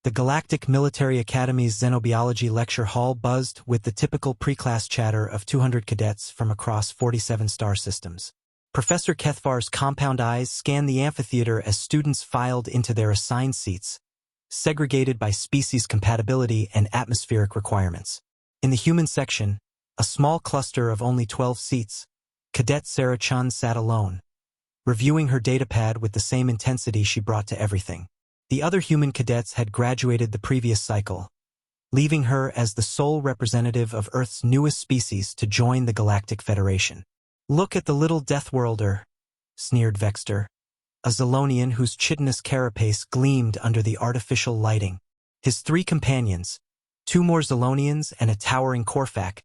The Galactic Military Academy's Xenobiology lecture hall buzzed with the typical pre-class chatter of 200 cadets from across 47 star systems. Professor Kethvar's compound eyes scanned the amphitheater as students filed into their assigned seats, segregated by species compatibility and atmospheric requirements. In the human section, a small cluster of only 12 seats, Cadet Sarah Chen sat alone, reviewing her datapad with the same intensity she brought to everything. The other human cadets had graduated the previous cycle, leaving her as the sole representative of Earth's newest species to join the Galactic Federation. "Look at the little Deathworlder," sneered Vexter, a Zolonian whose chitinous carapace gleamed under the artificial lighting. His three companions, two more Zolonians and a towering Corfac,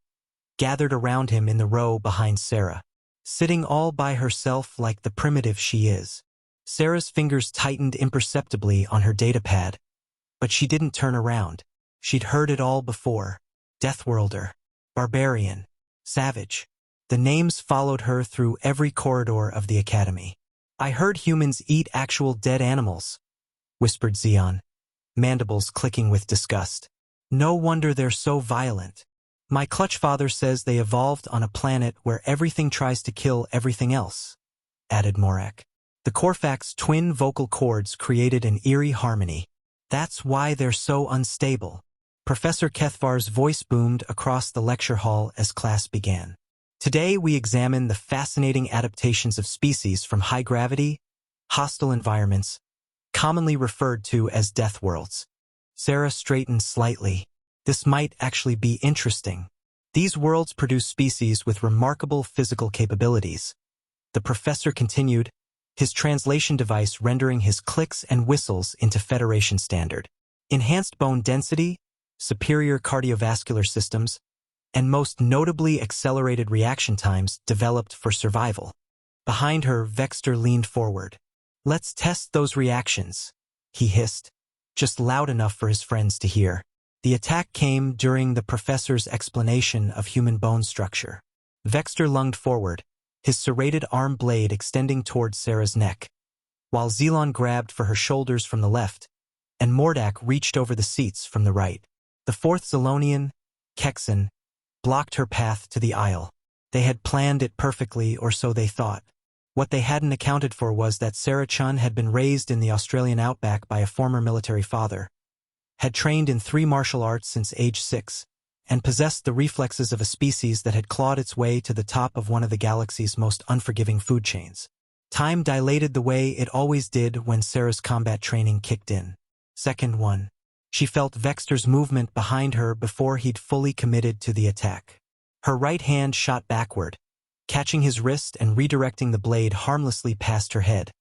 gathered around him in the row behind Sarah, sitting all by herself like the primitive she is. Sarah's fingers tightened imperceptibly on her datapad, but she didn't turn around. She'd heard it all before. Deathworlder, barbarian, savage. The names followed her through every corridor of the academy. "I heard humans eat actual dead animals," whispered Xeon, mandibles clicking with disgust. "No wonder they're so violent. My clutch father says they evolved on a planet where everything tries to kill everything else," added Morak. The Corfac's twin vocal cords created an eerie harmony. "That's why they're so unstable." Professor Kethvar's voice boomed across the lecture hall as class began. "Today we examine the fascinating adaptations of species from high-gravity, hostile environments, commonly referred to as death worlds." Sarah straightened slightly. "This might actually be interesting. These worlds produce species with remarkable physical capabilities." The professor continued, his translation device rendering his clicks and whistles into Federation standard. "Enhanced bone density, superior cardiovascular systems, and most notably accelerated reaction times developed for survival." Behind her, Vexter leaned forward. "Let's test those reactions," he hissed, just loud enough for his friends to hear. The attack came during the professor's explanation of human bone structure. Vexter lunged forward, his serrated arm blade extending towards Sarah's neck, while Xelon grabbed for her shoulders from the left, and Mordak reached over the seats from the right. The fourth Zolonian, Kexan, blocked her path to the aisle. They had planned it perfectly, or so they thought. What they hadn't accounted for was that Sarah Chen had been raised in the Australian outback by a former military father, had trained in 3 martial arts since age 6, and possessed the reflexes of a species that had clawed its way to the top of one of the galaxy's most unforgiving food chains. Time dilated the way it always did when Sarah's combat training kicked in. Second 1. She felt Vexter's movement behind her before he'd fully committed to the attack. Her right hand shot backward, catching his wrist and redirecting the blade harmlessly past her head,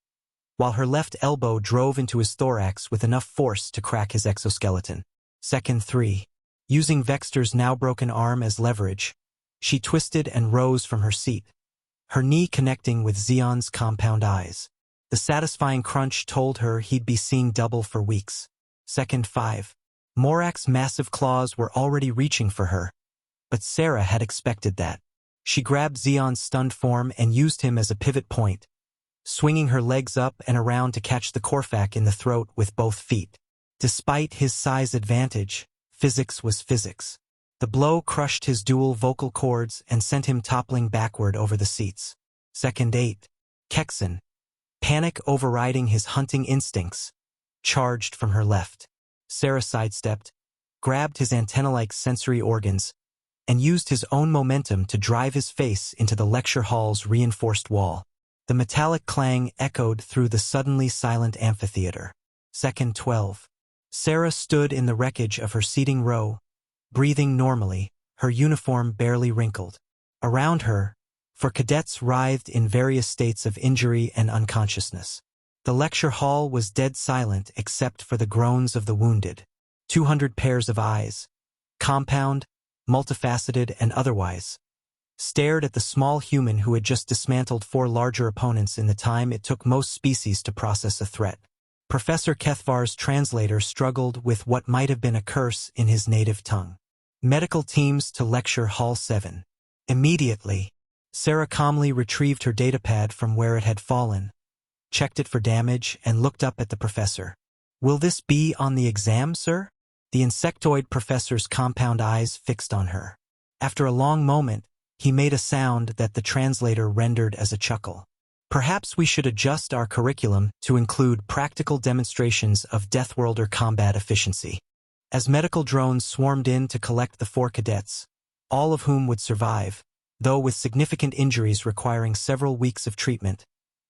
while her left elbow drove into his thorax with enough force to crack his exoskeleton. Second 3. Using Vexter's now broken arm as leverage, she twisted and rose from her seat, her knee connecting with Xeon's compound eyes. The satisfying crunch told her he'd be seeing double for weeks. Second 5. Morak's massive claws were already reaching for her, but Sarah had expected that. She grabbed Xeon's stunned form and used him as a pivot point, swinging her legs up and around to catch the Corfac in the throat with both feet. Despite his size advantage, physics was physics. The blow crushed his dual vocal cords and sent him toppling backward over the seats. Second 8. Kexan, panic overriding his hunting instincts, charged from her left. Sarah sidestepped, grabbed his antenna-like sensory organs, and used his own momentum to drive his face into the lecture hall's reinforced wall. The metallic clang echoed through the suddenly silent amphitheater. Second 12. Sarah stood in the wreckage of her seating row, breathing normally, her uniform barely wrinkled. Around her, for cadets writhed in various states of injury and unconsciousness. The lecture hall was dead silent except for the groans of the wounded. 200 pairs of eyes, compound, multifaceted and otherwise, stared at the small human who had just dismantled 4 larger opponents in the time it took most species to process a threat. Professor Kethvar's translator struggled with what might have been a curse in his native tongue. Medical teams to lecture Hall 7. Immediately, Sarah calmly retrieved her datapad from where it had fallen, checked it for damage, and looked up at the professor. Will this be on the exam, sir? The insectoid professor's compound eyes fixed on her. After a long moment, he made a sound that the translator rendered as a chuckle. Perhaps we should adjust our curriculum to include practical demonstrations of Deathworlder combat efficiency. As medical drones swarmed in to collect the 4 cadets, all of whom would survive, though with significant injuries requiring several weeks of treatment,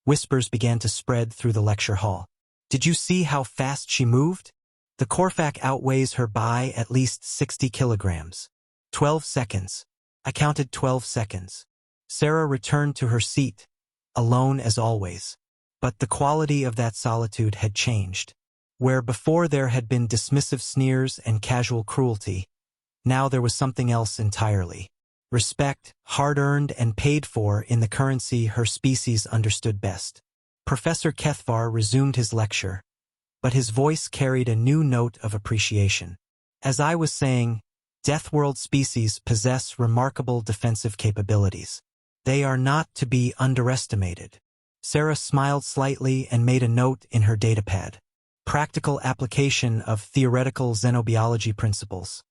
whispers began to spread through the lecture hall. Did you see how fast she moved? The Corfac outweighs her by at least 60 kilograms. 12 seconds. I counted 12 seconds. Sarah returned to her seat, alone as always. But the quality of that solitude had changed. Where before there had been dismissive sneers and casual cruelty, now there was something else entirely. Respect, hard-earned and paid for in the currency her species understood best. Professor Kethvar resumed his lecture, but his voice carried a new note of appreciation. As I was saying, Deathworld species possess remarkable defensive capabilities. They are not to be underestimated. Sarah smiled slightly and made a note in her datapad. Practical application of theoretical xenobiology principles.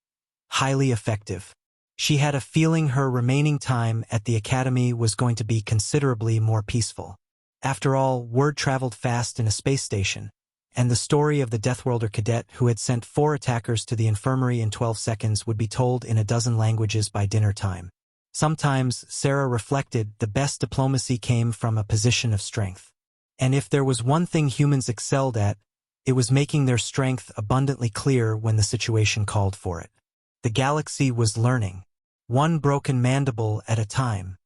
Highly effective. She had a feeling her remaining time at the academy was going to be considerably more peaceful. After all, word traveled fast in a space station, and the story of the Deathworlder cadet who had sent 4 attackers to the infirmary in 12 seconds would be told in a dozen languages by dinner time. Sometimes, Sarah reflected, the best diplomacy came from a position of strength. And if there was one thing humans excelled at, it was making their strength abundantly clear when the situation called for it. The galaxy was learning, one broken mandible at a time.